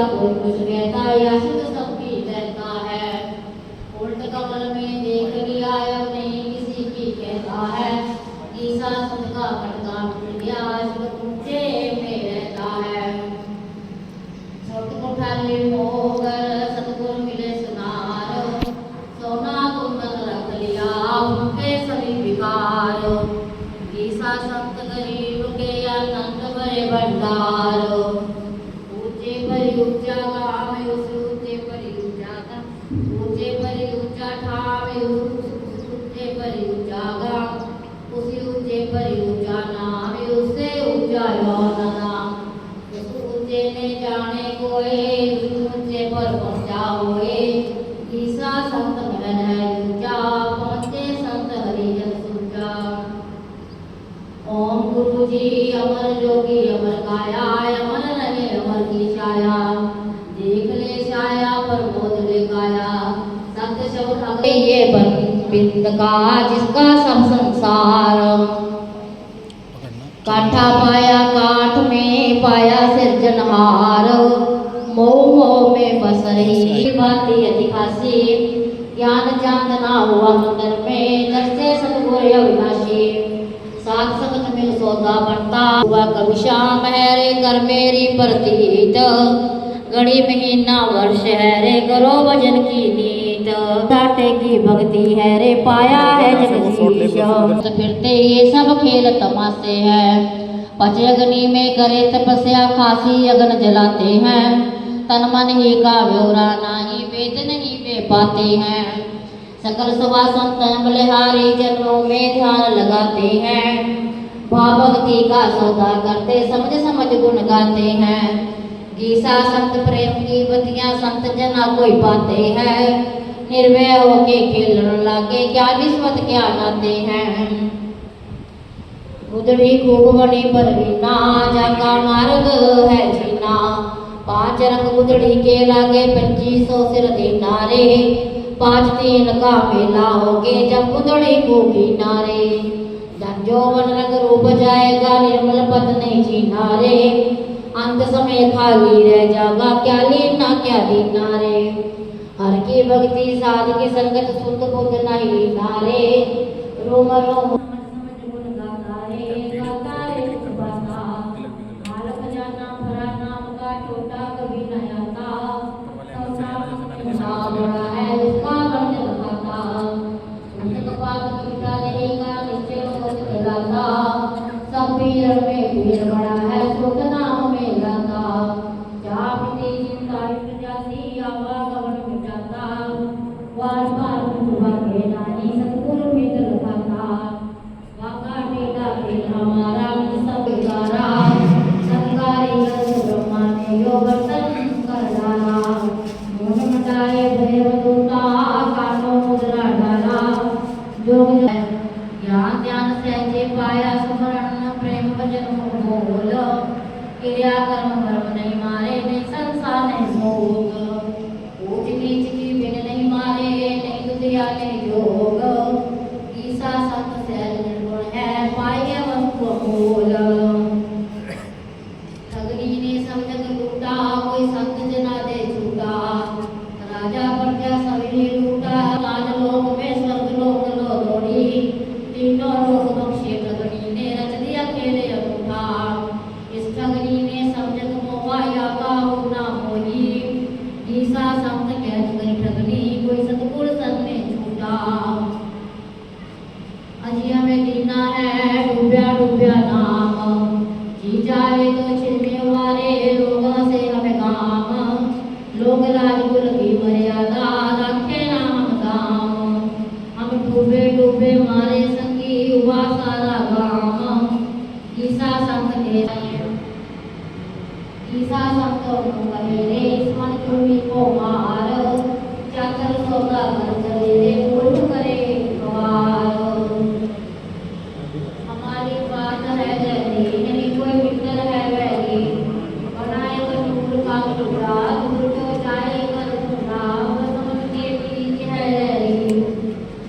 कोई कुछ कहता या शुद्ध सबकी रहता है। उल्ट कमल में देख लिया अब नहीं किसी की कहता है। ईसा संत का खटका टूट गया शुद्ध ऊंचे में रहता है। सतगुरु ठाले मोगर सतगुरु मिले सुनार, सोना कुंदन रख लिया उनके सभी विकार। ईसा संत गरीब के आनंद भरे भंडार, ऊंचे पर ऊंचा गाँव उस ऊंचे पर ऊंचा गाँव, ऊंचे पर ऊंचा ठाव ऊंचे पर ऊंचा गाँव, उसी ऊंचे पर ऊंचा नाम उससे ऊंचा यौन नाम। उस ऊंचे ने जाने कोई उस ऊंचे पर पहुंचा हुए। ईसा संत मिलन है ऊंचा पहुंचे संत हरिजन सूचा। ओम गुरु जी अमर जोगी अमर काया अमर रहे अमर की छाया। देख ले छाया पर बोध ले काया, सत्य शब्द ये बिंद का जिसका सब संसार। काठा पाया काठ में पाया सिरजनहार, मोह मोह में बस रही बाती अधिकासी। ज्ञान चांदना हुआ मंदिर में दर्शे सतगुरु अविनाशी। सात संगत में सौदा बनता हुआ कभी शाम है रे कर मेरी प्रतीत। घड़ी महीना वर्ष है रे करो भजन की नीत। घाटे की भक्ति है रे पाया है जगदीश। फिरते ये सब खेल तमाशे हैं, पचे अग्नि में करे तपस्या खासी अग्न जलाते हैं। तन मन ही का ब्योरा नहीं वेद नहीं वे पाते हैं। सकल सभा संतन बलिहारी चरणों में ध्यान लगाते हैं। भाव भक्ति का सौदा करते समझ समझ गुण गाते हैं। गीसा संत प्रेम की बतियां संत जना कोई पाते हैं। निर्भय होके खेलने लागे क्या निस्बत क्या नाते हैं। गुदड़ी खूब बनी परवीना जाका मार्ग है जीना। पांच रंग गुदड़ी के लागे 2500 सिर दीना रे। 5 तीन का मेला होके जब गुदड़ी को किनारे। धन जौवन रंग रूप जाएगा निर्मल पद नहीं जीना रे। अंत समय खाली रह जागा क्या लेना क्या देना रे। हर की भक्ति साध की संगत सुध बुध नहीं नारे। रोम रोम क्रिया कर्म कर्म नहीं मारे नहीं संसार नहीं भोग। ऊंच नीच की बिन नहीं मारे नहीं दुधिया नहीं जोग। ईसा संत सहज निर्गुण है पाए वस्तु अमूल। ठगनी ने सब जग लूटा कोई संत जना दे छूटा। राजा प्रजा सभी लूटा लाल लोक में स्वर्ग लोक लो दौड़ी। तीनों लोक बख्शे ठगनी ने रच दिया खेले अनूठा। इस ठगनी ने सब जग मोहाया काहू ना मोही। ईसा संत कहत गई ठगनी कोई सतगुर संग में छूटा। अजिया में दीना है डूब्या डूब्या नाम। जी जाए तो छिलमे वारे लोगों से हमें काम। लोग राजकुल की मर्यादा रखे ना हम दाम। हम डूबे डूबे मारे संगी हुआ सारा गाम। ईसा संत के ईसा संत कहे रे मन तुम्ही को मार। चाकर सौदा कर चले रे बोल करे गवार। हमारी बात है जैसी नहीं कोई मित्र है वैरी। बनाए कटूर का टुकड़ा दूर जो जाए कर टुकड़ा। समझ के बीच है रैरी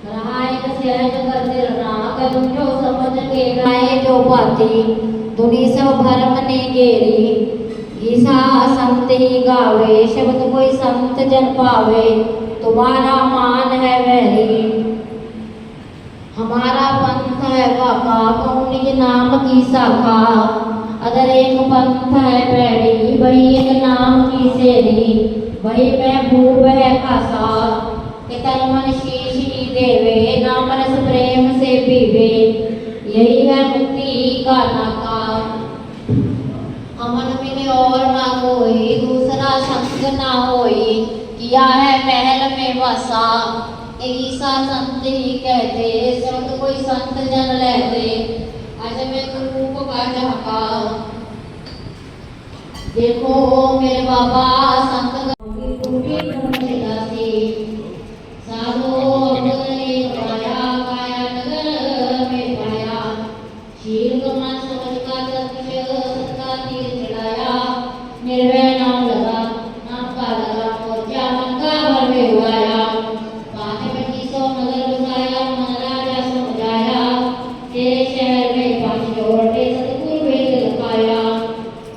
रहाए सहज कर दिलना कदम जो समझ के राय जो पाती। दुनी सब भरम ने घेरी। ईसा संत ही गावे, शब्द कोई संत जन पावे, तुम्हारा मान है वही। हमारा पंथ है वाका, कहूँ निज नाम की शाखा। अगर एक पंथ है पैड़ी, वही एक नाम की सेरी। वही महबूब है खासा, कि तन मन शीश ही देवे, नाम रस प्रेम से पीवे, यही है मुक्ति का नाका। अमन मिले और ना कोई, दूसरा संग ना होई, किया है महल में बसा, ईसा संत ही कहते, शब्द कोई संत जन लेते, आज मैं रूप का झाका। देखो मेरे बाबा संत साधो अपने पाया, पाया नगर में पाया, शील को मन समझ का सत्य सत्ता तीर चढ़ाया, निर्भय नाम लगा, नाम का लगा मोर्चा मन का भर में उगाया, पाने में 200 नगर बसाया, मन राजा समझाया, तेरे शहर में 5 जोड़े सतगुरु वेद लगाया,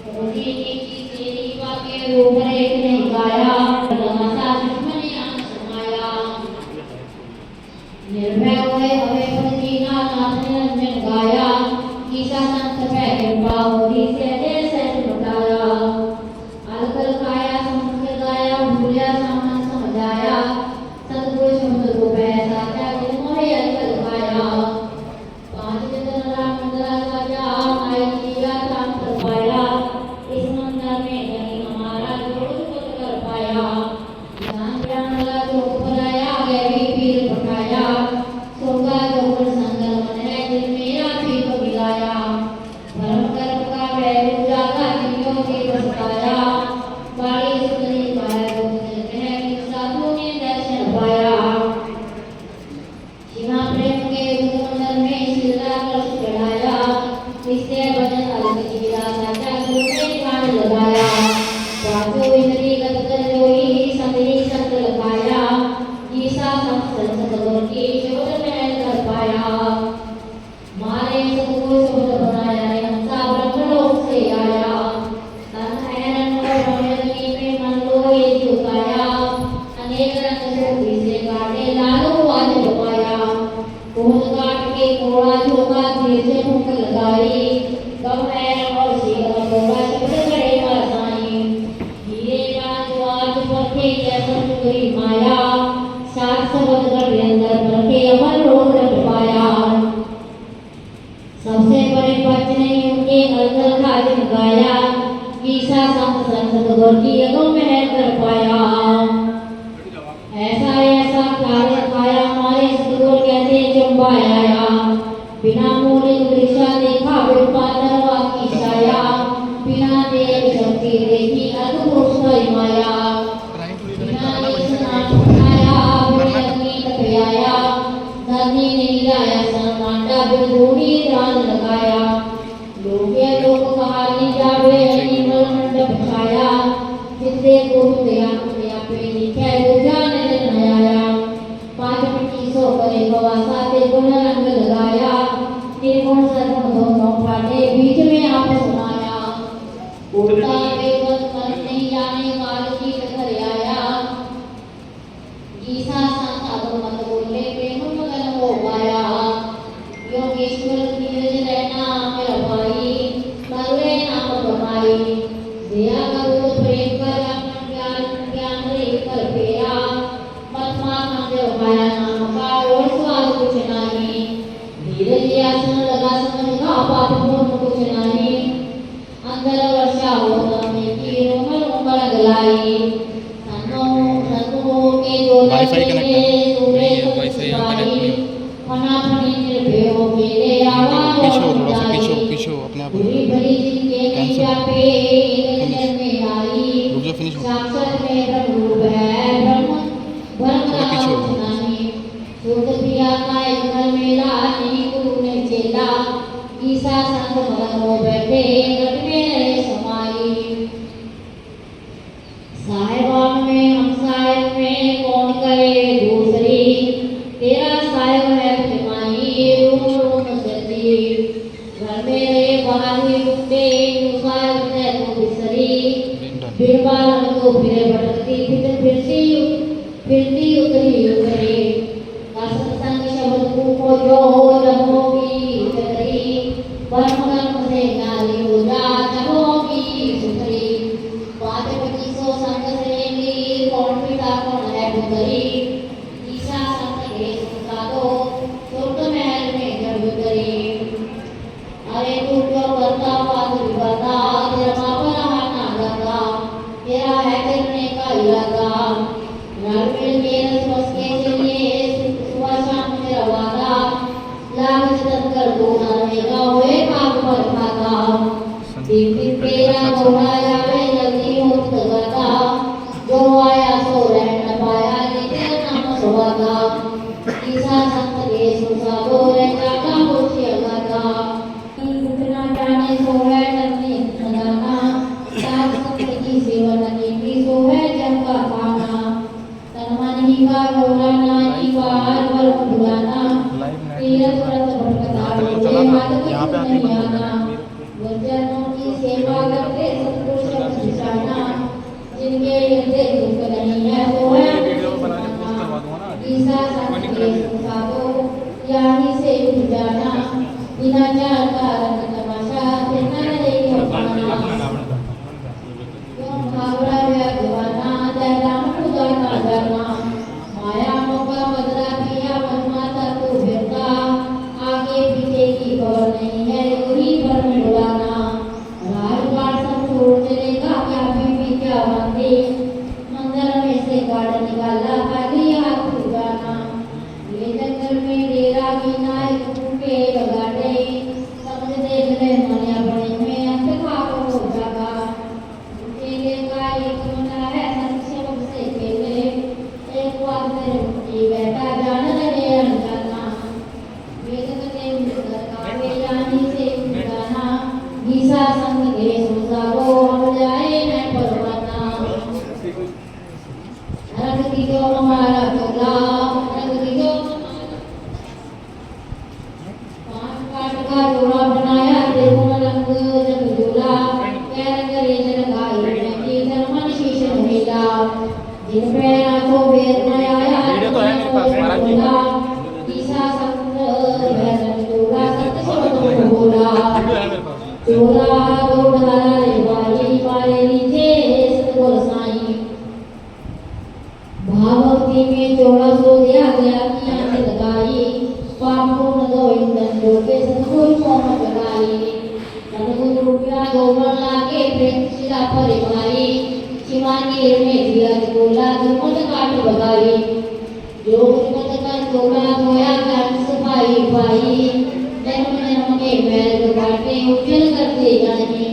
मोदी की तेरी बातें रूपरेख नहीं गाया, लगासा दुश्मनी आन समाया, निर्भय हुए हमें पद जीना नाथ निरंजन गाया, ईसा संत पहले बाहुरी से जैसे बताया, अलकल काया समझ गाया, भूलिया सामन समझाया, सतगुरु शब्द को पैसा क्या दिल मोहे अलकल गाया, 5 जगन राम मंदरा गाया, माई जिया राम कर पाया, इस मंदिर में नहीं हमारा जोड़ कर पाया, ज्ञान ज्ञान लगा जो बनाया, गैरी पीर पठाया, सोगा जो संगल मन है दिल मेरा भी तो मिलाया, धर्म कर्म का वैर जागा दिलों के बसाया, बाड़ी सुंदरी पाया जो मिलते हैं कि साधु ने दर्शन पाया, शिवा प्रेम के मंदिर में शिला कलश चढ़ाया, इससे भजन अलग जीरा साचा गुरु ने ध्यान लगाया, पांचों इंद्री गत कर जोई संधि संत लगाया, ईसा संत सतगुरु की शोध में कर पाया, मारे सतगुरु शोध बनाया रे हंसा ब्रह्मलोक से आया, तन हैरन और ब्रह्मजनी में मन लो ये झुकाया, अनेक रंग शोभी से काटे लालो आज लुकाया, कोट काट के कोड़ा झोंका धीरे से फूंक लगाई, कब हैरन और शीघ्र कोड़ा शब्द करे बरसाई, हीरे राजवाज परखे जैसा चुरी माया, सात सबद कर अंदर परखे अमर रोग रख पाया, सबसे बड़े बच नहीं उनके अलगल खादिम गाया, ईसा संत सतगुरु की अगम महल कर पाया, ऐसा ऐसा कार्य खाया हमारे सतगुरु कहते चुंबाया, बिना मूल दृक्षा देखा विपादन वाकी छाया, बिना देव शक्ति देखी अद्भुत माया, बिना स्नान उठाया बिना गीत गाया, धरनी ने गिराया सनमांडा बिरधूनी दान लगाया, लोके लोक कहानी जावे निर्मल मंडप छाया, जिससे को दया दया पे लिखे दूजा ने नयाया, 5 मिट्टी सो करे बवासा ते गुण रंग लगाया, त्रिगुण सर्वण दोनों फाटे बीच में आप समाया, उल्टा बेबस मन नहीं जाने काल की कर आया, ईसा संत अब मत बोले प्रेम मगन हो पाया, योगेश्वर नीरज रहना मेरा भाई, करुणे नाम कमाई, दया करो प्रेम कर अपना ज्ञान ज्ञान रे कर फेरा, मत मान जो पाया नाम का और स्वाद कुछ नहीं, धीरज आसन लगा समझ का बात पूर्ण कुछ नहीं, अंदर वर्षा हो में की रोमन उमड़ गलाई, सन्नो के दो वाईफाई कनेक्ट वाईफाई फना फनी निर्भय हो मेरे आवाज पीछे हो, थोड़ा सा पीछे हो, पीछे हो अपने आप पूरी भरी जिनके नीचा पे नजर में आई, रुक जा, फिनिश हो, साक्षात में ब्रह्म है ब्रह्म ब्रह्म थोड़ा पीछे हो, नहीं सुध प्रिया का एक घर मेला नहीं गुरु ने चेला, ईसा संत मगन हो बैठे गट में रहे समाई, साहिबान में हम साहिब में कौन करे दूसरी, तेरा साहिब है प्रेमाई रूम रूम सती, घर में रहे बाहर ही रुके साहिब है तो बिसरी, फिरती उतरी उतरे का सत्संग शब्द को जो जब होगी चतरी परम कर्म से नाली हो जा जब होगी सुतरी 5-25 संग से ली कौन पिता कौन है पुतरी ईशा संग के सुनता दो स्वर्ग महल में जब उतरी अरे तू क्यों करता हुआ तू बता तेरा माँ पर हाथ ना लगा तेरा है करने का इरादा रल मिल के रस बस के चलिए सुबह शाम तेरा वादा लाग जतन कर दो ना रहेगा हुए पाप पर खाता दिन दिन तेरा दोहराया वे जल्दी हो गाता जो आया सो रह न पाया तेरा नाम सुहागा ईसा संत के सुसा दो रहता का पूछिया गाता इतना जाने सो है नन्ही नगाना साथ संत की सेवा नन्ही की सो है जग का खाना तन मन ही का डोलाना ही का हर पल भुलाना तीरथ व्रत भटकता हुए हाथ यहाँ पे आके नहीं बंद हो आना गुरजनों की सेवा करते सत्पुरुष निशाना जिनके हृदय दुख नहीं है वो है ईसा संत के सुसा दो यानी से उठ जाना बिना चार कारण तमाशा फिरना नहीं हो पाना क्यों भावरा व्यगवाना तेरा पूजा का करना माया मौका बदला पिया मनमाता को फिरता आगे पीछे की खबर नहीं है वही पर बुलाना राजवाड़ सब छोड़ चलेगा क्या बीबी क्या मंदी मंदिर में से गाड़ निकाला खाली हाथ उठाना ये जंगल में डेरा गिना एक के लगाटे समझ देख ले मनिया बने में अंत खाको हो जागा तेरे का एक मना है संक्षेप से खेले एक बार मेरे मुट्ठी बैठा जान लगे अनजाना वेद कते मिलकर कावे यानी से उठाना गीसा संग के सुसारो हम जाए मैं परवाना रंग की जो हमारा चोला रंग की जो का जोड़ा बनाया त्रिभुवन रंग जग जोला पैर करे जरगाई मेरी धर्मन शीश महिला जिन पे आंखों बेर न आया वीडियो तो है मेरे पास, महाराज जी। ईसा संत भैरव जोड़ा सत्य शब्द बोला वीडियो है मेरे पास। जोड़ा गोढ़ा रे वाली पारे नीचे सतगुर साईं भावभक्ति में जोड़ा सो दिया गया किया से लगाई पापों न दो इंदन जो के सतगुर को मत लगाई सतगुर रुपया दो मन लाके प्रेम शिला पर भाई शिवानी में दिया बोला दुमत काट बगाई जो मत का जोड़ा धोया कर सफाई पाई जन्म जन्म के बैल काटे उजल करते जानी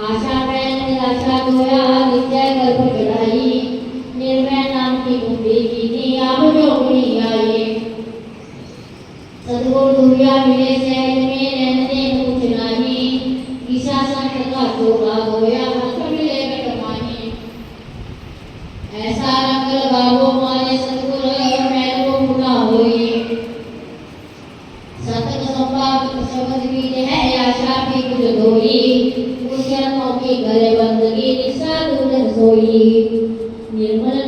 आशा में निराशा धोया नित्य गर्भ चढ़ाई निर्भय नाम की मुक्ति की नी आप जोगनी आई सदगुरु दुनिया मिले शहर में रहने कुछ नहीं ईशा संत का जोड़ा होया हंस मिले कटमानी ऐसा रंग लगावो मारे सदगुरु मैल को मुना होई सतक संपाद शब्द बीज है आशा भी कुछ धोई उस जन्मों की गले बंदगी निशा दूर सोई निर्मल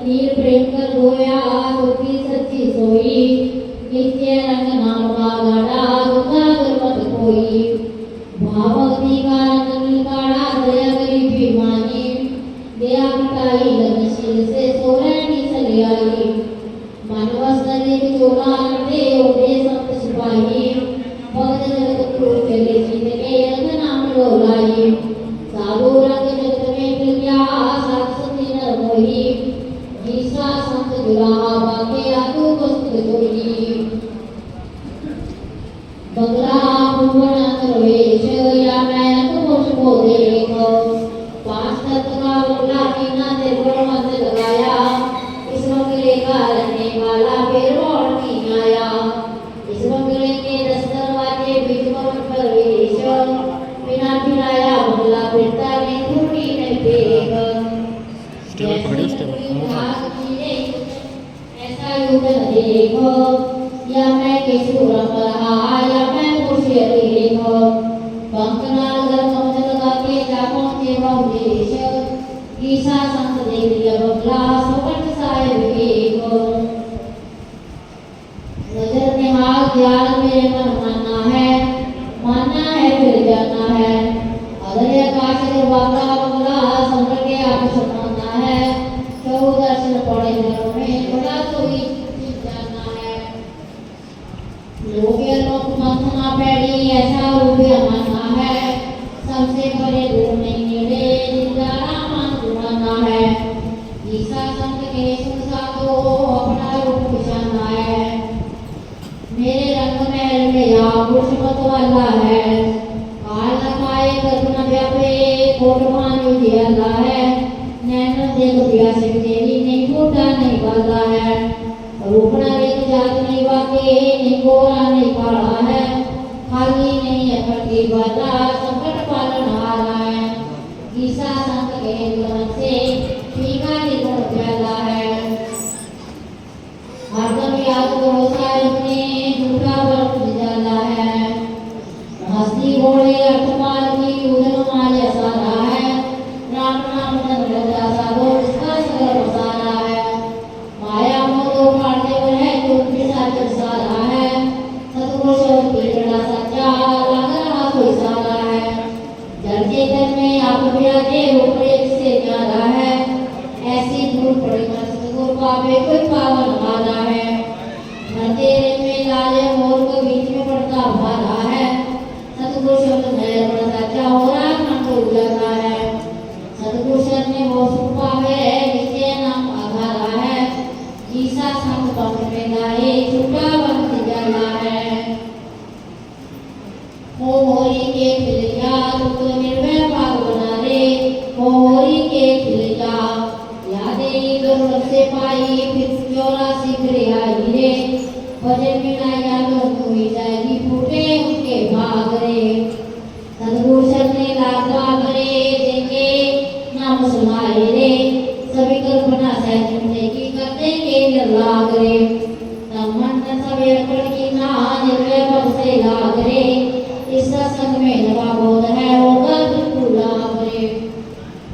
नीर प्रेम कर धोया सुखी सच्ची सोई नित्य रंग नाम का गाड़ा दुखा दुर्मत कोई भावभक्ति का रंग नीलकाड़ा दया गरीबी मानी दया मिटाई लगनशील से सोरैनी चली आई मानवस्तरे चोला लड़ते ओढ़े संत सिपाही भक्त जगत को चले जीत के रंग नाम डोलाई साधु रंग जगत में मिल गया सात सती नर मोही ईसा संत दुराहा बाके आतु वस्त जोई बगला भुवन प्रवेश या मैं तुमको देख 5 तत्व का बगला मीना से बड़ मत लगाया इस बगले का रहने वाला फिर और नहीं आया इस बगले के 10 दरवाजे बीच में प्रवेश बिना फिराया बगला फिरता नहीं थोड़ी नहीं देख स्टेबल पकड़ियो स्टेबल ऐसा युग देखो या मैं किशोर रहा या मैं खुशी देखो पंकनाल घर समझ लगा के जा पहुंचे बहुदेश ईसा संत देव बगला सुकट साहेब घरों में बड़ा कोई जाना है। लोग लोग मंथना पैड़ी ऐसा रूप माना है, सबसे बड़े दूर नहीं मिले जिनका राम जुड़ाना है। ईसा संत के सुनसा तो अपना रूप पहचाना है। मेरे रंग महल में आभूष मत वाला है, काल न खाए गर्भ न व्यापे कोट पानी दियाला है। नैनो देख प्यासे तेरी नहीं फूटा नहीं वाला है, रूप न देख जात नहीं वाके नहीं गोरा नहीं काला है। खाली नहीं है करती वाला संकट पालन हारा है। ईसा संत के गुण से फीका निर्गुण प्याला है। हरदम याद करो साहिब ने झूठा वर्त जाला है। हस्ती घोड़े अर्थमाल की उदन माया सारा है। राम नाम धन साधो इसका सगर सारा है। माया मोह काटते हुए है जो पिशाच सारा है। सतगुरु शब्द पीड़ा सच्चा लग रहा कोई सारा है। जल चेतन में आप विराजे ऊपरे से न्यारा है। ऐसी दूर पड़ी सतगुरु पावे कोई पावन हारा है। तेरे में लाले मोर को बीच में पड़ता भारा है। सतगुरु शब्द नया बड़ा सच्चा हो रहा मन को उजाला है। सतगुरु शब्द में वो सुख पावे निश्चय नाम आधारा है। ईसा संत पंथ में गाए छुटा बंद जाला है। हो होरी के खिलिया तो निर्भय भाग बना रे। हो होरी के खिलिया यादें दुर्लभ से पाई फिर 84 फिर आई रे। भजन मिलाया लोग हुई जाएगी फूटे उसके भाग रे। सतगुरु शब्द ने लाग रे देखे नाम सुनाए रे। सभी कल्पना सहज की करते के निर्लाग रे। मन सवेर की ना निर्भय पद से लाग रे। इस संग में लगा बोध है होगा बिल्कुल लाभ रे।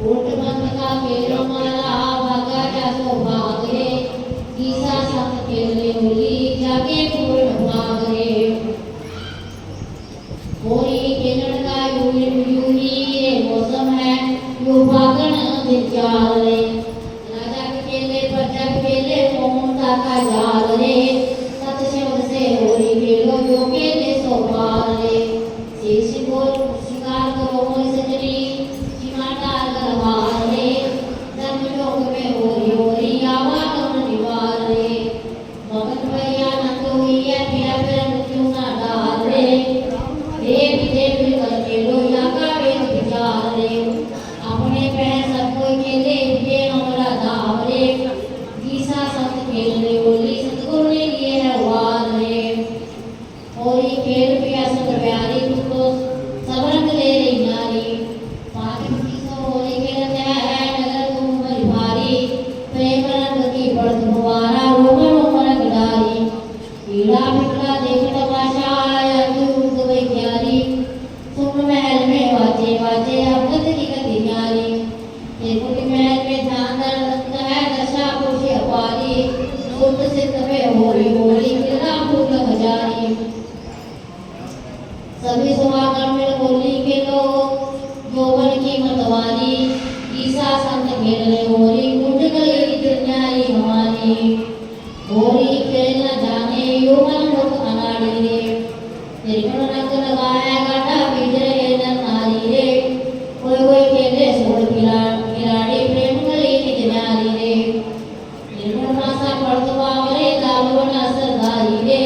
उठ बंद का केलो मारा भागा जा सो भाग रे। ईसा संत के लिए होली जाके पूर्ण भाग रे। होरी के लड़का यूही रे मौसम है यू भागण विचार रे। राजा के केले प्रजा के केले मोहता का जाल रे। सत शब्द से होरी खेलो जो केले सो पार रे। शीश बोल शिकार करो मोर सजनी सीमा डाल कर मार रे। धर्म लोक में होरी होरी आवागमन निवार रे। मगन भैया नंद हुई है फिर मृत्यु ना डाल रे। देव देव करके लोया का वेद विचार रे। अपने पैर सब कोई खेले विजय हमारा दाव रे। ईसा संत खेल रे बोली सतगुरु ने लिए है वार रे। होरी खेल पिया सत प्यारी तू तो सब रंग ले रही नारी। पाँच सौ होरी खेलते है नगर तुम बड़ी भारी। प्रेम रंग की बढ़त मुबारा रोमन उमर गिडारी। पीड़ा पिपड़ा देख तमाशा दुबई क्यारी। सुन महल में वाचे वाचे अवगत की गति न्यारी। त्रिपुटी महल में ध्यान लगता है दशा पुरुष अपारी। सुत सिद्ध में होली होली क्रीड़ा फूल हजारी। सभी सुहागण में होली के लोग यौवन की मतवारी। ईसा संत खेल रहे होली कुंज गली दुनियारी हमारी। होली खेल न जाने यौवन लोग अनाड़ी रे। त्रिगुण रंग लगाया गाटा बीज रहे नर नारी रे। कोई कोई खेले सोड़ खिलाड़ी प्रेम गली निज नारी रे। त्रिगुण मासा पड़त बावरे दालवन असरदारी रे।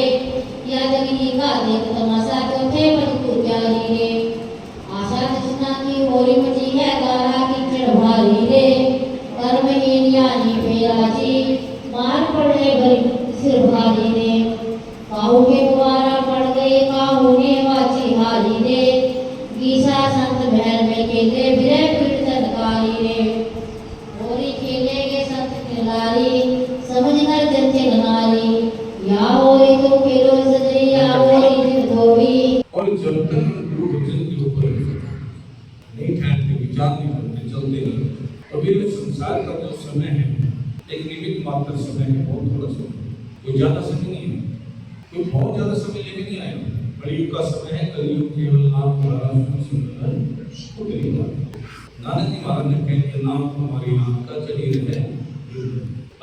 यादगी का देख तमाशा चौथे पद पुजारी रे। आशा कृष्णा की होली मची है गारा की चढ़ भारी रे। कर्महीन यानी बेराजी मार पड़े भरी सिर भारी रे। काहू के द्वारा पड़ गए काहू ने वाची हारी रे। ईसा संत महल में खेले विरह पीठ तत्कारी रे। होरी खेले के संत खिलारी समझ कर जंचे नारी। या होरी तो खेलो सजरी या होरी दिन धोबी। और जब तक गुरु वचन के ऊपर नहीं ठहरते विचार नहीं करते चलते नहीं तो फिर संसार का जो समय है एक निमित्त मात्र समय है। बहुत थोड़ा समय, कोई ज्यादा समय नहीं है, कोई बहुत ज्यादा समय लेके नहीं आया। कलयुग का समय है। कलयुग केवल नाम सुंदर नानक जी महाराज ने कह दिया नाम हमारी नाम का चली रहे।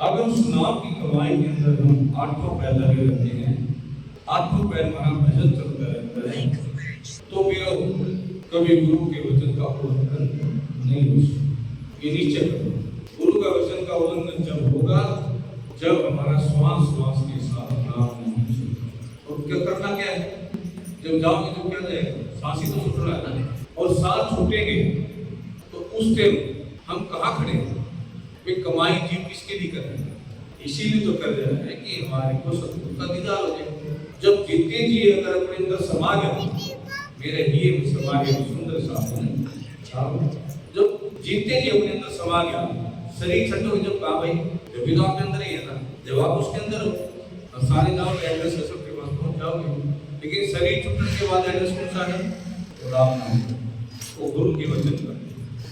अगर उस नाम की कमाई के अंदर हम आठों पैर लगे रहते हैं, आठों पैर हमारा भजन चलता रहता है, तो फिर कभी गुरु के वचन का उल्लंघन नहीं हो सकता। ये निश्चय करो, गुरु का वचन का उल्लंघन जब होगा जब हमारा श्वास श्वास के साथ नाम नहीं चलेगा। और क्या करना क्या है, जब जाओगे तो क्या करेगा, सांस ही तो छूट रहा है ना, और सांस छूटेंगे तो उस टाइम हम कहाँ खड़े हैं, वे कमाई जीव किसके लिए कर रहे हैं, इसीलिए तो कर रहे हैं कि हमारे को सतगुरु का दीदार हो जाए। जब जीते जी अगर अपने अंदर समा गया, मेरे ही में समा गया सुंदर साधन, जब जीते जी अपने अंदर समा गया, शरीर छठोगे जब कहा भाई, जब भी तो आपके अंदर ही है ना, जब आप उसके अंदर हो अब सारे गाँव एड्रेस है सबके पास पहुंच जाओगे, लेकिन शरीर छूटने के बाद एड्रेस कौन सा है, तो राम नाम, वो गुरु के वचन का,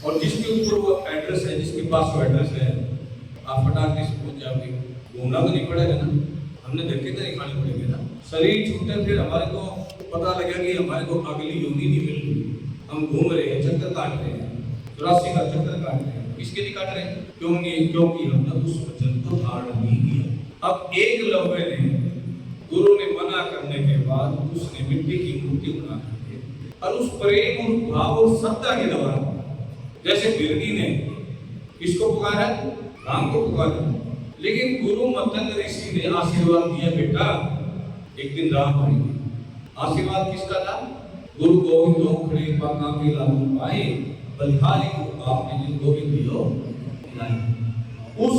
और जिसके ऊपर वो एड्रेस है, जिसके पास वो एड्रेस है, आप फटाक से पहुंच जाओगे। घूमना तो नहीं पड़ेगा ना, हमने धक्के तो नहीं खाने पड़ेंगे ना। शरीर छूटने फिर हमारे को पता लगा कि हमारे को अगली योनि नहीं मिल रही, हम घूम रहे हैं, चक्कर काट रहे हैं, 84 का चक्कर काट रहे हैं। किसके लिए काट रहे हैं, क्योंकि हमने उस वचन को धारण नहीं किया। अब एक लव्य ने, गुरु ने मना करने के बाद उसने मिट्टी की मूर्ति बना दी, और उस प्रेम और भाव और श्रद्धा के द्वारा, जैसे बिरनी ने किसको पुकारा, राम को पुकारा, लेकिन गुरु मतंग ऋषि ने आशीर्वाद दिया, बेटा एक दिन राम आएंगे। आशीर्वाद किसका था, गुरु गोविंद दो खड़े पाका के लागू पाए, बलिहारी को आपने जिन गोविंद दियो मिलाए। उस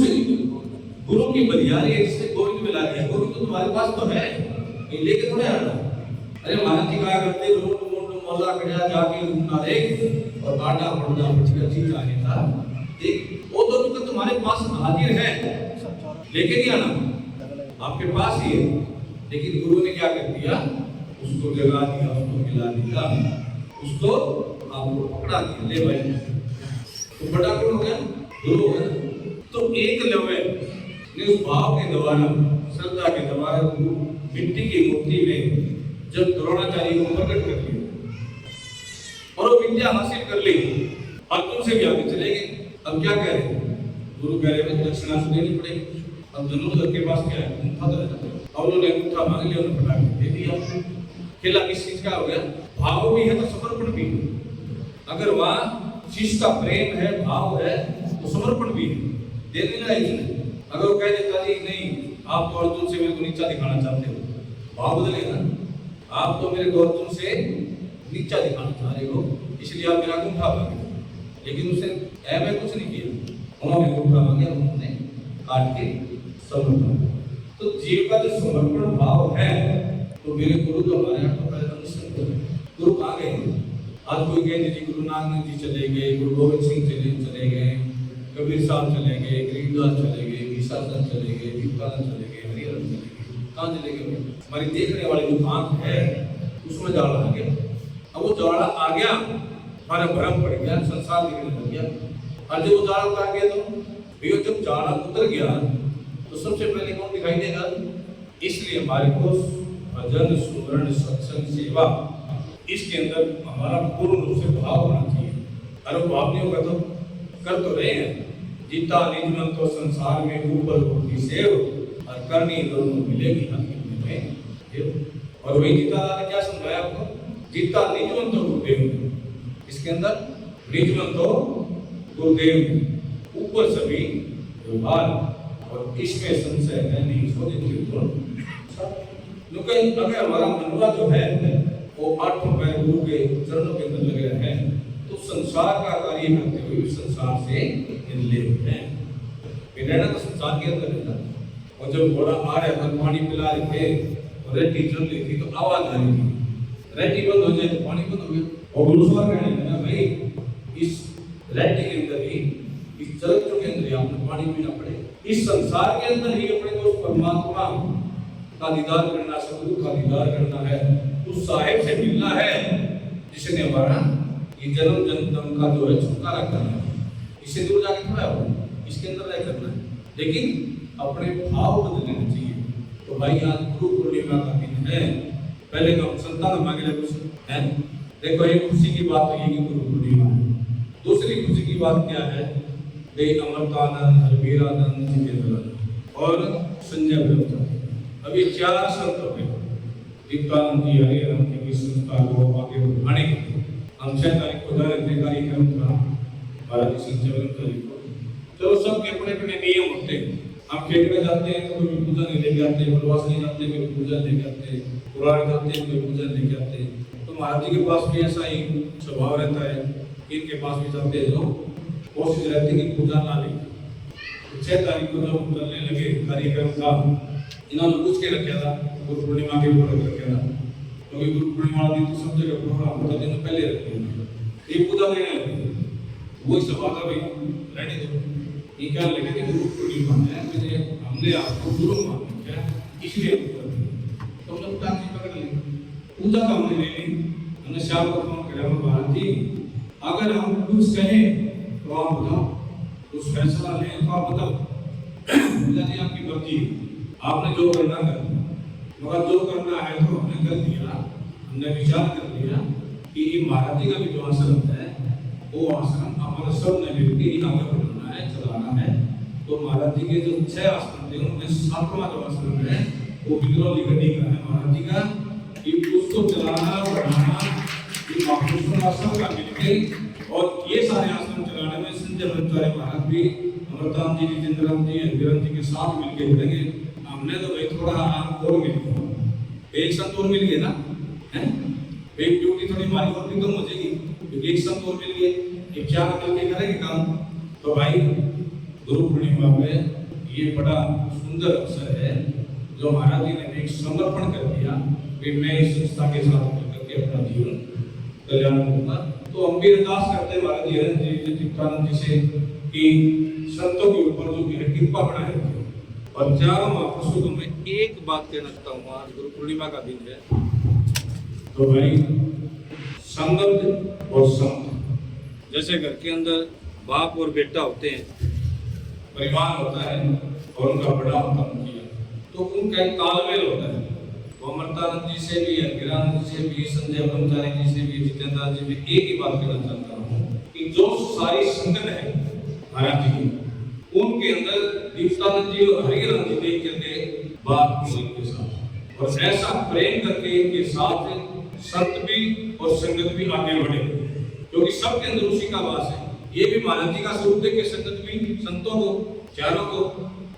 गुरु की बलिहारी है जिसने गोविंद मिला दिया। गोविंद तो तुम्हारे पास तो है, ये लेके थोड़े आना। अरे महाराज जी कहा करते, रोड मोड मोहल्ला कड़िया जाके घूमना देख, और आटा पड़ना पछिया जी चाहे था देख, वो तो तुम्हारे पास हाजिर है, लेके नहीं आना, आपके पास ही है। लेकिन गुरु ने क्या कर दिया, उसको जगा दिया, उसको मिला दिया, उसको आपको पकड़ा दिया, ले भाई, तो बड़ा कौन हो गया, गुरु हो गया। तो एक लव्य ने उस भाव के द्वारा, श्रद्धा के द्वारा मिट्टी की मूर्ति में जब द्रोणाचार्य को प्रकट कर लिया और वो विद्या हासिल कर ली, अर्जुन से भी आगे चले गए। अब क्या कह रहे, गुरु कह रहे दक्षिणा से देनी पड़ेगी। अब धनुर्धर के पास क्या है, अंगूठा तो है, और उन्होंने अंगूठा मांग लिया, उन्होंने फटा के दे दिया। खेला किस चीज का हो गया, भाव भी है तो समर्पण भी है। अगर वहाँ शिष्य का प्रेम है, भाव है, तो समर्पण भी है, दे देना है इसने। अगर वो कह देता जी नहीं, आप तो अर्जुन से मेरे को नीचा दिखाना चाहते हो, भाव बदलेगा, आप तो मेरे को अर्जुन से नीचा दिखाना चाह रहे हो, इसलिए आप मेरा अंगूठा मांगे। लेकिन उसने ऐसा कुछ नहीं किया, उन्होंने अंगूठा मांगा, उन्होंने काट के समर्पण। तो जीव का जो समर्पण भाव है, तो मेरे गुरु तो हमारे यहाँ तो पहले अनुसरण करें। गुरु कहाँ गए, आज कोई कहते जी गुरु नानक जी चले गए, गुरु गोविंद सिंह चले गए, कबीर साहब चले गए, गरीबदास चले गए, विशासन चले गए, विवेकानंद चले गए, हरिहरन चले गए, कहाँ चले गए, हमारी देखने वाली जो आंख है उसमें जाड़ा आ गया। अब वो जाड़ा आ गया, हमारा भ्रम पड़ गया, संसार दिखने लग गया। और जब वो जाड़ा उतर गया, तो भैया जब जाड़ा उतर गया तो सबसे पहले कौन दिखाई देगा, इसलिए हमारे को भजन सुमरण सत्संग सेवा, इसके अंदर हमारा पूर्ण रूप से भाव होना चाहिए। अरे भाव नहीं होगा तो कर तो रहे हैं, जीता निजमन तो संसार में ऊपर होती सेव, और करनी दोनों मिलेगी अंतिम में देव। और वही जीता ने क्या समझाया आपको, जीता निजमन तो गुरुदेव, इसके अंदर निजमन तो गुरुदेव, ऊपर सभी व्यवहार, और इसमें संशय है नहीं, सो अगर हमारा मनवा जो है वो आठों पैर गुरु के चरणों के अंदर लगे हैं, तो संसार का कार्य करते हुए संसार से निर्लेप हैं। रहना तो संसार के अंदर रहना। और जब घोड़ा आ रहा था, पानी पिला रहे थे, और रेटी चल रही थी, तो आवाज आ रही थी, रेटी बंद हो जाए तो पानी बंद हो गया। और गुरुस्वार कहने लगा भाई इस रेटी के अंदर ही, इस चरित्र के अंदर ही आपने पानी पीना पड़ेगा। इस संसार के अंदर ही अपने को परमात्मा का दीदार करना, सतगुरु का दीदार करना है, उस साहिब से मिलना है जिसने हमारा ये जन्म जन्म का जो है छुटकारा करना है। इससे दूर जाके थोड़ा हो, इसके अंदर नहीं करना है, लेकिन अपने भाव बदल लेना चाहिए। तो भाई आज गुरु पूर्णिमा का दिन है, पहले तो संतान मांगे कुछ है। देखो एक खुशी की बात तो ये कि गुरु पूर्णिमा है। दूसरी खुशी की बात क्या है, अमृतानंद, हरवीरानंद, जितेंद्रानंद, और संजय ब्रह्मचारी। अभी 4 संत हो गए। दीप्तानंद जी हरिहरन जी की संस्था को आगे बढ़ाने के लिए हम 6 तारीख को जा रहे थे कार्यक्रम था महाराज जी संजय ब्रह्मचारी को। चलो सबके अपने अपने नियम होते हैं। हम खेतड़े जाते हैं तो कोई पूजा नहीं लेके आते, बनवास नहीं जाते कोई पूजा लेके आते, पुराण जाते हैं कोई पूजा लेके आते। तो महाराज जी के पास भी ऐसा ही स्वभाव रहता है, इनके पास भी जाते हैं जो कोशिश रहती है कि पूजा ना ले। 6 तारीख को जब चलने लगे कार्यक्रम का, इन्होंने पूछ के रखा था गुरु पूर्णिमा के ऊपर रखा था, क्योंकि गुरु पूर्णिमा दिन तो सब जगह प्रोग्राम होता है, दिन पहले रखे ये पूजा लेने लगे। वही सभा का भाई रहने दो, ये क्या लगे कि गुरु पूर्णिमा है, मुझे हमने आपको गुरु माना क्या इसलिए तो हमने टांगी पकड़ ली, पूजा का हमने ले ली। हमने श्याम को फोन किया, महाराज जी अगर हम कुछ कहें तो आप बताओ, कुछ फैसला लें तो आप बताओ। पूजा जी आपकी मर्जी, आपने जो करना कर, मगर जो करना है तो हमने कर दिया। हमने विचार कर लिया कि ये महाराज जी का भी जो आश्रम है वो आश्रम हमारा सब ने मिलकर ही आगे बढ़ाना है, चलाना है। तो महाराज जी के जो 6 आश्रम थे उनमें 7वां जो आश्रम है वो बिगरौली गड्डी का है महाराज जी का, कि उसको चलाना बढ़ाना ये महापुरुषों आश्रम का मिलकर। और ये सारे आश्रम चलाने में संजय ब्रह्मचारी महाराज भी अमरतान जी, जितेंद्र जी, हरिहरन जी के साथ मिलकर बढ़ेंगे। हमने तो भाई थोड़ा आराम और मिल गया, एक संत और मिल गए ना, है एक ड्यूटी थोड़ी हमारी और भी कम हो जाएगी, क्योंकि एक संत और मिल गए, एक 4 मिलके करेंगे काम। तो भाई गुरु पूर्णिमा में ये बड़ा सुंदर अवसर है जो महाराज जी ने एक समर्पण कर दिया कि मैं इस संस्था के साथ मिलकर के अपना जीवन कल्याण करूंगा। तो हम भी अरदास करते हैं महाराज जी दीप्तानंद जी से कि संतों के ऊपर जो कृपा बनाए रखे। और 4 महापुरुषों को मैं एक बात कहना चाहता हूँ, आज गुरु पूर्णिमा का दिन है, तो भाई संगत और संत, जैसे घर के अंदर बाप और बेटा होते हैं, परिवार होता है और उनका बड़ा होता मुखिया, तो उनका एक तालमेल होता है। तो अमरतानंद जी से भी, हरिहरन जी से भी, संजय ब्रह्मचारी जी से भी, जितेंद्र जी भी एक ही बात कहना चाहता हूँ कि जो सारी संगत है महाराज जी की, उनके अंदर दीप्तानंद जी और हरिहरन जी देख करके बात की उनके साथ, और ऐसा प्रेम करके इनके साथ संत भी और संगत भी आगे बढ़े, क्योंकि सबके अंदर उसी का वास है। ये भी महाराज जी का स्वरूप देख के संगत भी संतों को, चारों को,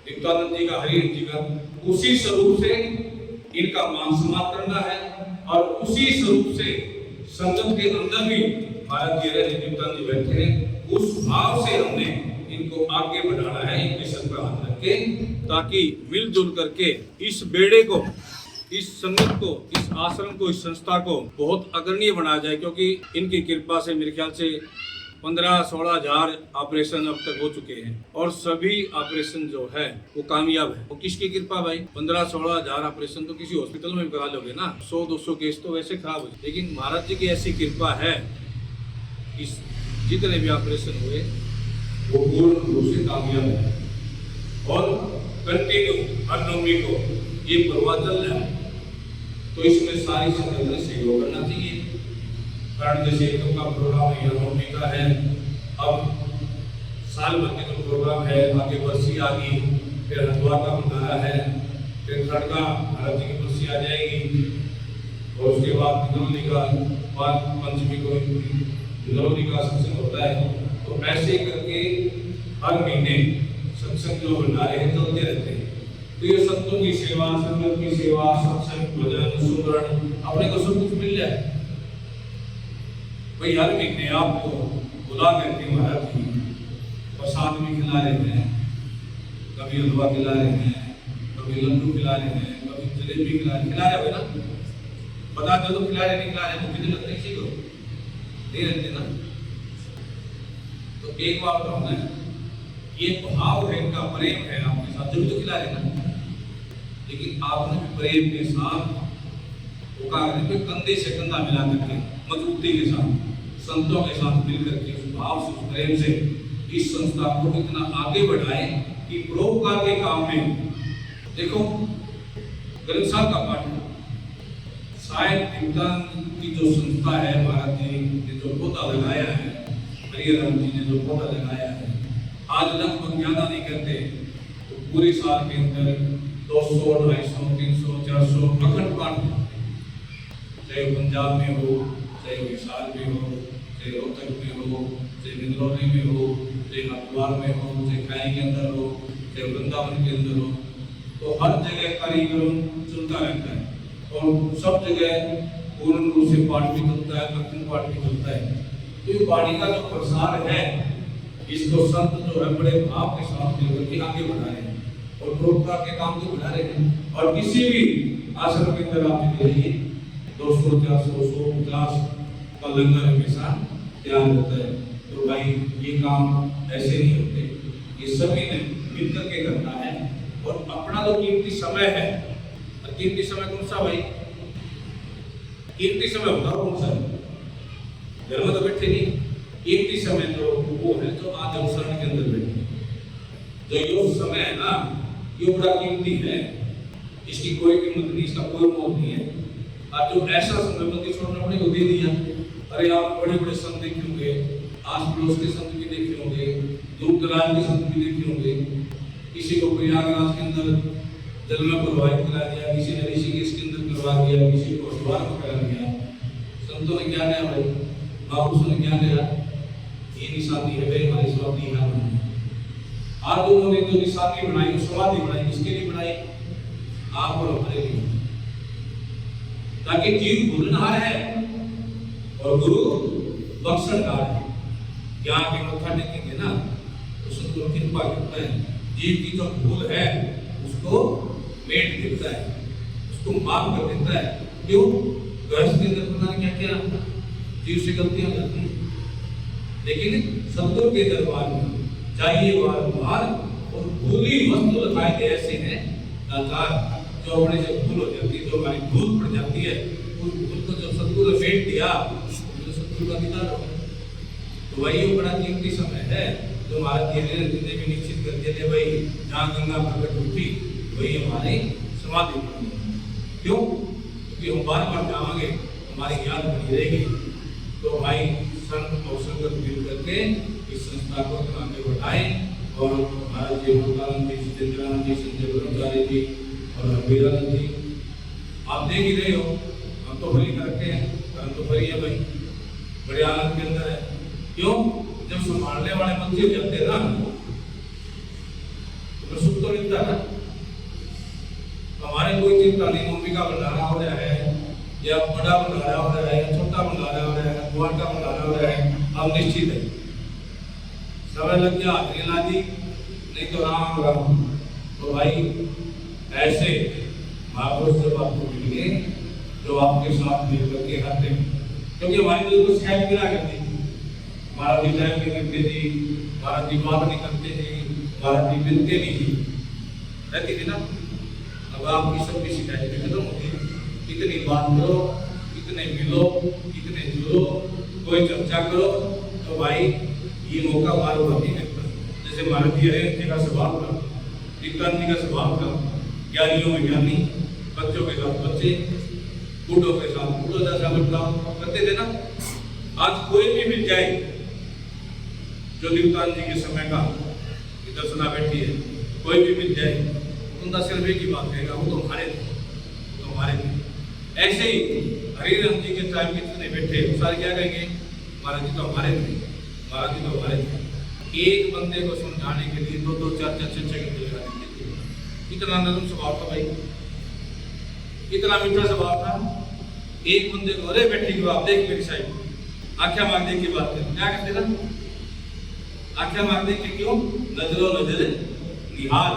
दीप्तानंद जी का, हरिहरन जी का, उसी स्वरूप से इनका मान सम्मान करना है। और उसी स्वरूप से संगत के अंदर भी महाराज जी दीप्तानंद जी बैठे हैं, उस भाव से हमने इनको आगे बढ़ाना है, इनके सर पर हाथ रख के, ताकि मिलजुल करके इस बेड़े को, इस संगत को, इस आश्रम को, इस संस्था को बहुत अग्रणीय बनाया जाए। क्योंकि इनकी कृपा से मेरे ख्याल से 15-16 हजार ऑपरेशन अब तक हो चुके हैं, और सभी ऑपरेशन जो है वो कामयाब है। वो किसकी कृपा भाई? 15-16 हजार ऑपरेशन तो किसी हॉस्पिटल में भी करा लोगे ना, 100-200 केस तो वैसे खराब हो, लेकिन महाराज जी की ऐसी कृपा है, इस जितने भी ऑपरेशन हुए वो पूर्ण रूप से कामयाब है। और कंटिन्यू हर नवमी को ये पर्व चल रहा है, तो इसमें सारी संगत ने सहयोग करना चाहिए। कारण जैसे एकदम का प्रोग्राम है, नवमी का है, अब साल भर के जो प्रोग्राम है, आगे बरसी आ गई, फिर हरिद्वार का भंडारा है, फिर खड़का महाराज जी की बरसी आ जाएगी, और उसके बाद दिनौली का, पंचमी को दिनौली का सत्संग होता है। तो ऐसे करके हर महीने सत्संग जो भंडारे हैं चलते रहते हैं। तो ये संतों की सेवा, संगत की सेवा, सत्संग, भजन, सुमरण, अपने को सब कुछ मिल जाए। भाई हर महीने आपको बुला करके महाराज जी प्रसाद भी खिला रहे हैं, कभी हलवा खिला रहे हैं, कभी लड्डू खिला रहे हैं, कभी जलेबी खिला रहे हो ना, बता दो तो खिला रहे नहीं खिला रहे, मुझे लगता है किसी को नहीं रहते ना। तो एक बात तो है, ये भाव है, इनका प्रेम है आपके साथ, जब तो खिला रहे ना, लेकिन आपने भी प्रेम के साथ कंधे से कंधा मिला करके मजबूती के साथ संतों के साथ मिलकर के उस भाव से, उस प्रेम से इस संस्था को इतना आगे बढ़ाए कि परोपकार के काम में, देखो ग्रंथ साहब का पाठ शायद दीप्तानंद की जो संस्था है, महाराज जी ने जो पौधा लगाया है, हरिहरन जी ने जो पौधा लगाया है, आज लगभग ज्यादा नहीं करते तो पूरे साल के अंदर 200, 250, 300, 400 अखंड पाठ, चाहे पंजाब में हो, चाहे विशाल में हो, चाहे रोहतक में हो, चाहे मिंदौरी में हो, चाहे हरिद्वार में हो, चाहे खाई के अंदर हो, चाहे वृंदावन के अंदर हो, तो हर जगह कार्यक्रम चलता रहता है और सब जगह पूर्ण रूप से पाठ भी चलता है, अखंड पाठ भी चलता है। तो ये वाणी का जो प्रसार है, इसको संत जो है बड़े भाव के साथ मिलकर के आगे बढ़ा रहे हैं और परोपकार के काम को बढ़ा रहे हैं। और किसी भी आश्रम के अंदर आप देखिए 200, 400, 150 का लंगर हमेशा तैयार होता है। तो भाई ये काम ऐसे नहीं होते, ये सभी ने मिलकर के करना है और अपना जो कीमती समय है, कीमती समय कौन सा भाई? कीमती समय होता कौन सा है? घर में तो बैठे नहीं, कीमती समय तो वो है जो आज अवसरण के अंदर बैठे। जो ये समय है ना, ये बड़ा कीमती है, इसकी कोई कीमत नहीं, इसका कोई मोल नहीं है। आज जो ऐसा समय बंदी छोड़ना पड़ेगा दे दिया। अरे आप बड़े बड़े संत देखे होंगे, आस पड़ोस के संत भी देखे होंगे, दूर दराज के संत भी देखे होंगे। किसी को प्रयागराज के अंदर जल में प्रवाहित करा दिया, किसी ने ऋषिकेश के अंदर करवा दिया, किसी को हरिद्वार में करा दिया। संतों ने क्या किया भाई? महापुरुषों ने क्या किया? ये निशानी है भाई, हमारी स्वाति यहाँ बनाई। आज उन्होंने जो निशानी बनाई, समाधि बनाई, किसके लिए बनाई? आप और हमारे लिए, ताकि जीव भूलनहार है और गुरु बख्शनहार है। ज्ञान के मत्था टेकेंगे ना तो सदगुरु कृपा करता है, जीव की जो भूल है उसको मेट देता है, उसको माफ कर देता है। क्यों? गृहस्थ के अंदर पता नहीं क्या क्या जीव से गलतियां होती हैं, लेकिन सदगुरु के दरबार में जाइए बार बार और भूली वस्तु लगाए गए ऐसे हैं दातार, जो अपने जब भूल हो जाती है, जो हमारी भूल पड़ जाती है, उस भूल को जब सदगुरु ने फेंक दिया तो सदगुरु का दीदार हो। तो वही वो बड़ा कीमती समय है जो हमारा धीरे धीरे भी निश्चित कर दिया भाई, जहाँ गंगा प्रकट उठी वही हमारी समाधि बनी। क्यों? क्योंकि हम बार बार जाएंगे, हमारी याद बनी रहेगी। तो भाई संत और संगत मिल करके इस संस्था को आगे बढ़ाएं और महाराज जी भगवान जी, जितेंद्रानंद जी, संजय ब्रह्मचारी जी और रघुवीरानंद जी, आप देख ही रहे हो, हम तो बलि करके हैं, परंतु बलि है भाई, बड़े आनंद के अंदर है। क्यों? जब संभालने वाले बच्चे जाते हैं ना तो सुख तो मिलता है ना। हमारे कोई चिंता नहीं, मम्मी का भंडारा हो रहा है या बड़ा भंडारा हो रहा है या छोटा भंडारा हो रहा है, द्वार का भंडारा हो रहा है, अब निश्चित है समय लग गया, हाजरी ला दी, नहीं तो राम राम। तो भाई ऐसे महापुरुष जब आपको मिलेंगे जो आपके साथ मिलकर के रहते हैं, क्योंकि हमारी दिल को शिकायत भी ना करती, महाराज जी टाइम नहीं करते जी, महाराज जी बात नहीं करते जी, महाराज जी मिलते नहीं जी, रहती थी ना। अब आपकी सबकी शिकायत भी खत्म होती है। इतनी बात करो, इतने मिलो, इतने जुड़ो, कोई चर्चा करो, तो भाई ये मौका बार बार नहीं मिलता। जैसे महाराज जी है का स्वभाव था, विक्रांत जी का स्वभाव था, ज्ञानियों में ज्ञानी, बच्चों के साथ बच्चे, बूढ़ों के साथ बूढ़ों जैसा बर्ताव करते थे ना। आज कोई भी मिल जाए जो विक्रांत जी के समय का इधर सुना बैठी है, कोई भी मिल जाए, उनका सिर्फ एक ही बात कहेगा, वो तो हमारे थे, वो तो हमारे थे। ऐसे ही हरिराम जी के टाइम कितने बैठे, सारे क्या कहेंगे? महाराज जी तो हमारे थे, महाराज जी तो हमारे थे। एक बंदे को समझाने के लिए 2-2, 4-4, 6-6 घंटे लगा देते थे। इतना नरम स्वभाव था भाई, इतना मीठा स्वभाव था। एक बंदे को अरे बैठे की बात देख मेरी साइड, आख्या मार देख की बात कर, क्या कहते ना? आख्या मार देख के क्यों? नजरों नजर निहाल,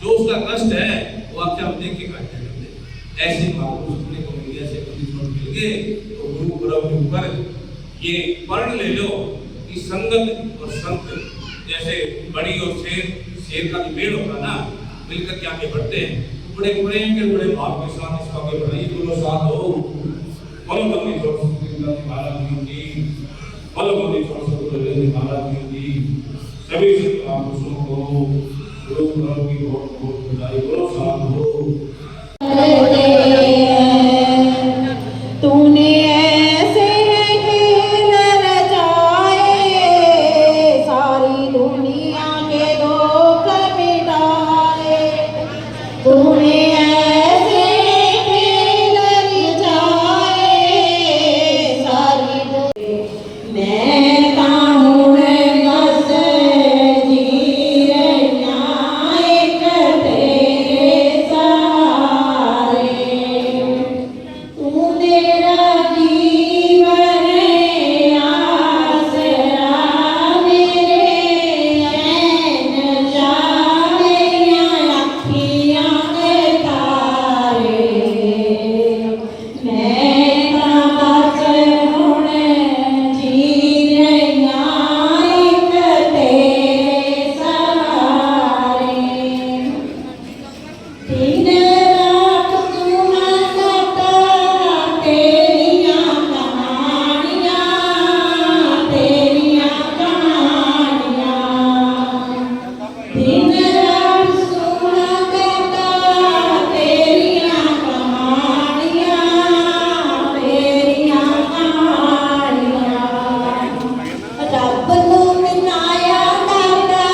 जो उसका कष्ट है वो आख्या देख के काटते करते। ऐसे महापुरुष सुनने को मिल गया, ऐसे बंदी मिल गए, तो गुरु परम के ऊपर ये पढ़ ले लो कि संगत और संत जैसे बड़ी और शेर का जो मेल होता ना, मिलकर के आगे बढ़ते हैं, बड़े प्रेम के बड़े भाव के साथ इसका आगे बढ़ाइए। गुरु साथ हो, बोलो बंदी छोड़ सकते महाराज जी, बोलो बंदी छोड़ सकते महाराज जी, सभी महापुरुषों को गुरु परम की बहुत बहुत बधाई। गुरु साथ हो। तूने ऐसे खेल रचाए, सारी दुनिया के दुख मिटाए। तूने ऐसे खेल रचाए सारी मैं ताहूँ बस जी रहिया एक तेरे सहारे तू तेरा जीवन आसरा मेरे ऐन जानिया अखियां दे तारे मैं तां बस हुण जी रहिया एक तेरे सहारे दिन रात सुना करता तेरियां कहानियां दिन रात सुना करता तेरियां कहानियां रब नूं मनाया करदा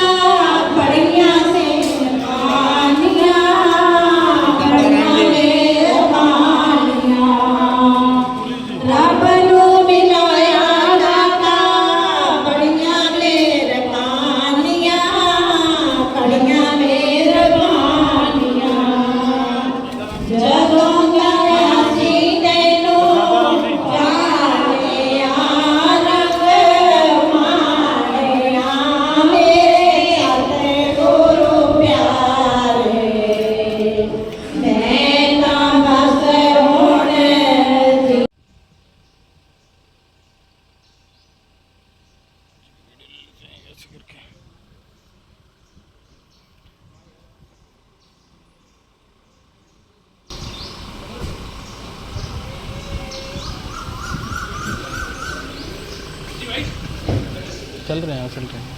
बड़ियां सेवकानियां रब नूं मिलाया दाता बड़ियां मेहरबानियां बड़ियां मेहरबानियां जदों गया सी तैनूं जाने रंग मारिया मेरे सतगुरु प्यारे मैं तां बस हुण जी चल रहे हैं चल रहे हैं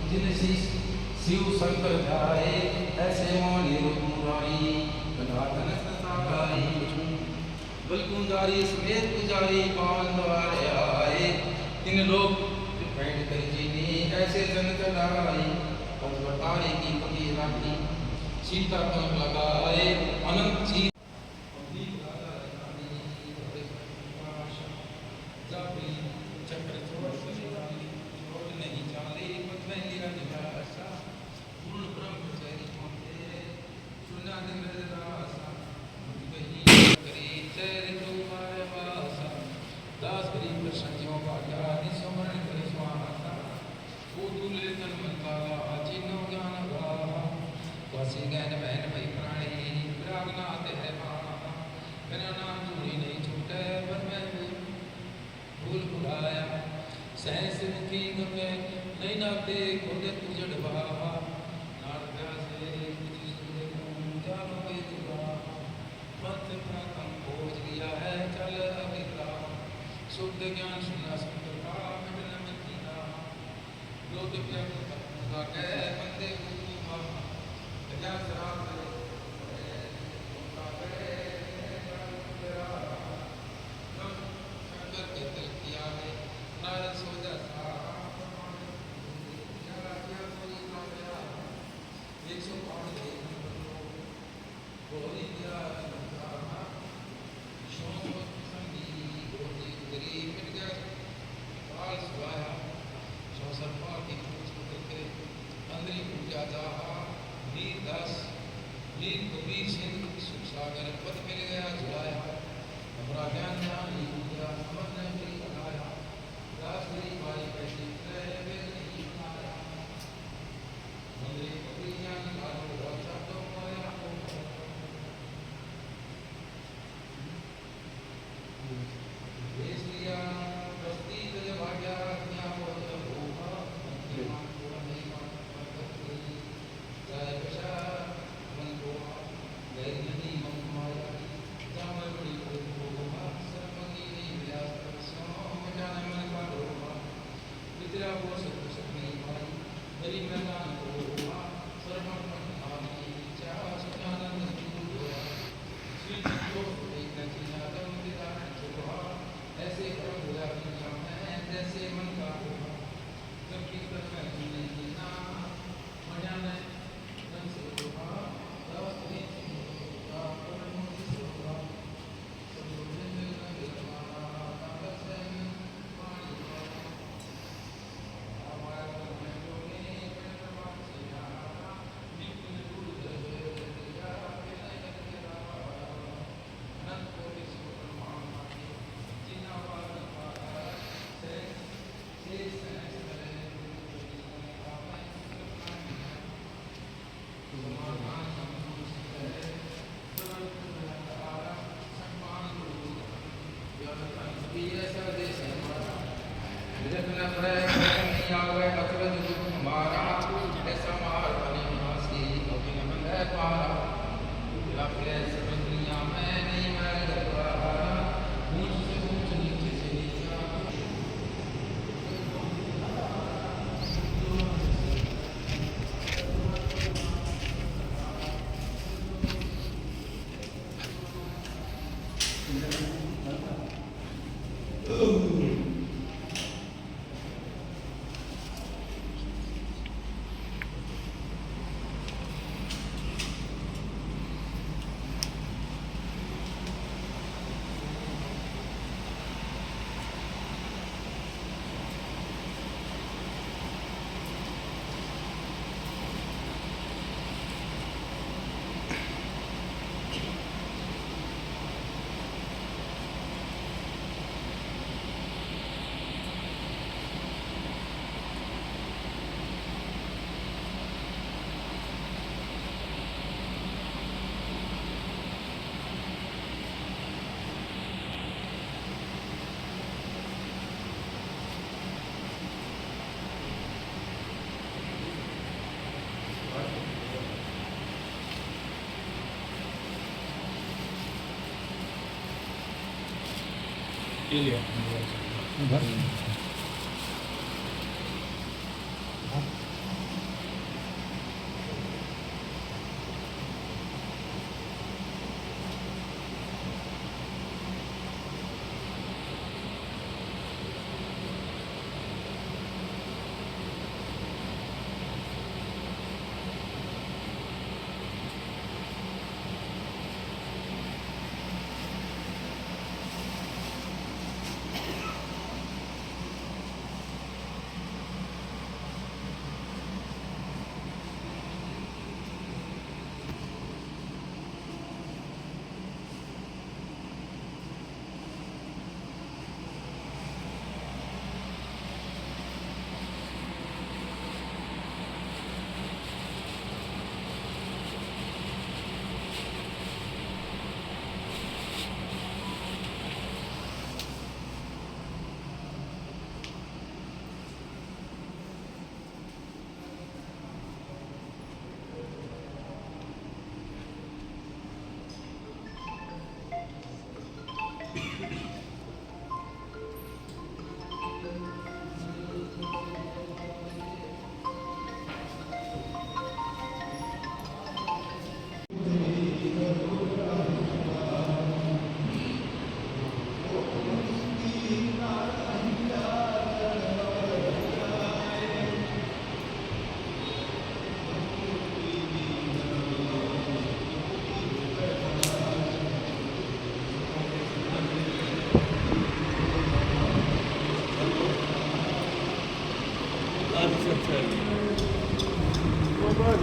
जिनसीस शिव शंकर जाए ऐसे मौनी रूप मुरारी कनातन सताई बलकुंजारी समेत पुजारी पावन द्वारे आए तीन लोग बैठ कर जीनी ऐसे जन चढ़ाई पतवतारे की पति राखी सीता कम लगाए अनंत जी चक्र छोड़ नहीं चाले पद्मली राजा पूर्ण ब्रह्मचारी होते सुना दिन रासा वही करी चरितो वासा दास करी प्रसंजों का निसमरण करे स्वाहा वो दूले तन मंताला अचिनो ज्ञान गाहा वासी ज्ञान बहन भई प्राणी विरागनाथ है मां मेरा नाम चूड़ी नहीं छूटे पर मैं भूल भुलाया सहस मुखी गमे नहीं नाते खोदे तुझड़ बहा नाट प्यासे तुझ सुने जानो पे दुआ मत प्रातम खोज लिया है चल अभिप्रा शुद्ध ज्ञान सुना संकल्पा मिटन मकीना लोक प्यार का के बंदे को गजा शराब कबीर सिंह सुख सागर पद मिल गया जुड़ाया हमारा ज्ञान ज्ञान ही गया समझ नहीं लगाया दास मेरी बाई कैसी वे नहीं बनाया मंदिर कबीर ज्ञान लालो राजा तो माया को देश लिया ये लिया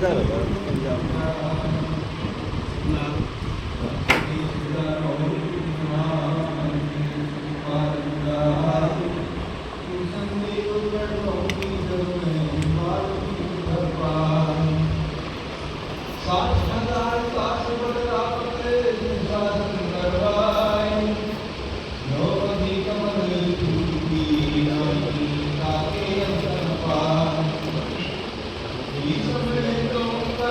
Thank you.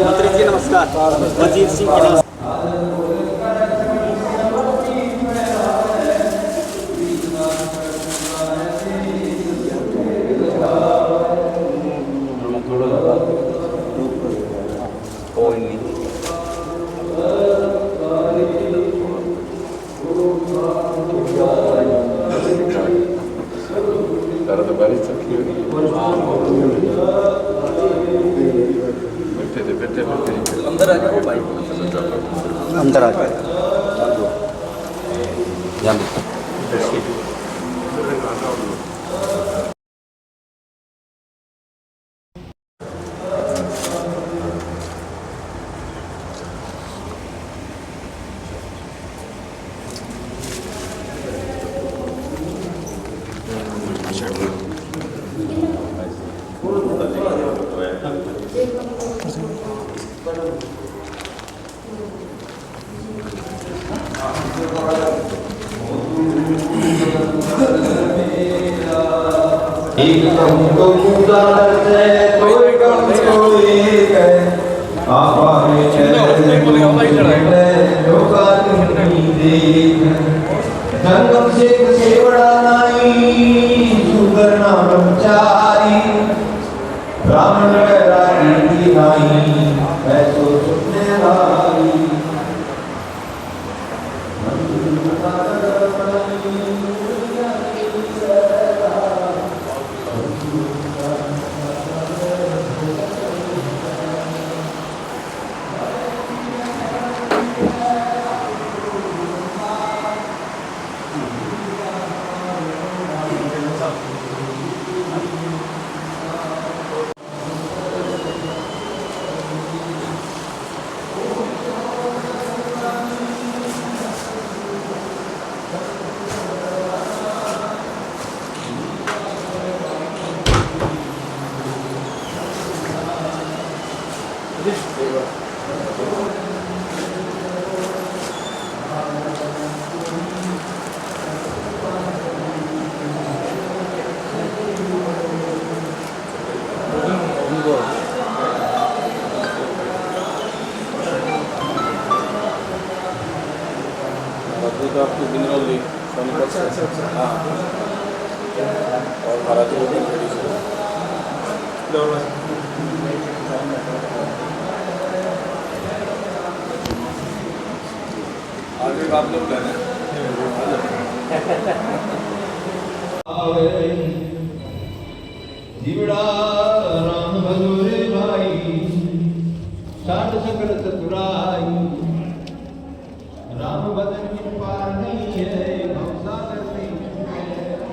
मंत्री जी नमस्कार। वजीर सिंह की नमस्कार। अंदर आ जाए। एक तुमको पूजा करते कोई कम कोई है आपा में चले जो का नहीं देख जन्म से सेवड़ा नहीं सुगर ना ब्रह्मचारी ब्राह्मण रानी नहीं ऐसो सुनने वाली बदली तो आपकी मिनरल ली सोनीपत से। हाँ और भारत को भी खड़ी से आगे आप लोग लेना जीवड़ा राम भजोरे भाई साठ सकल चतुराई राम बदन की पार नहीं है भवसागर नहीं है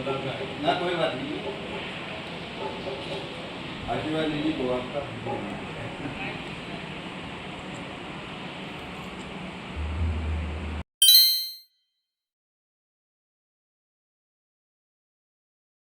लगा ना कोई बात नहीं आशीर्वाद लीजिए को आपका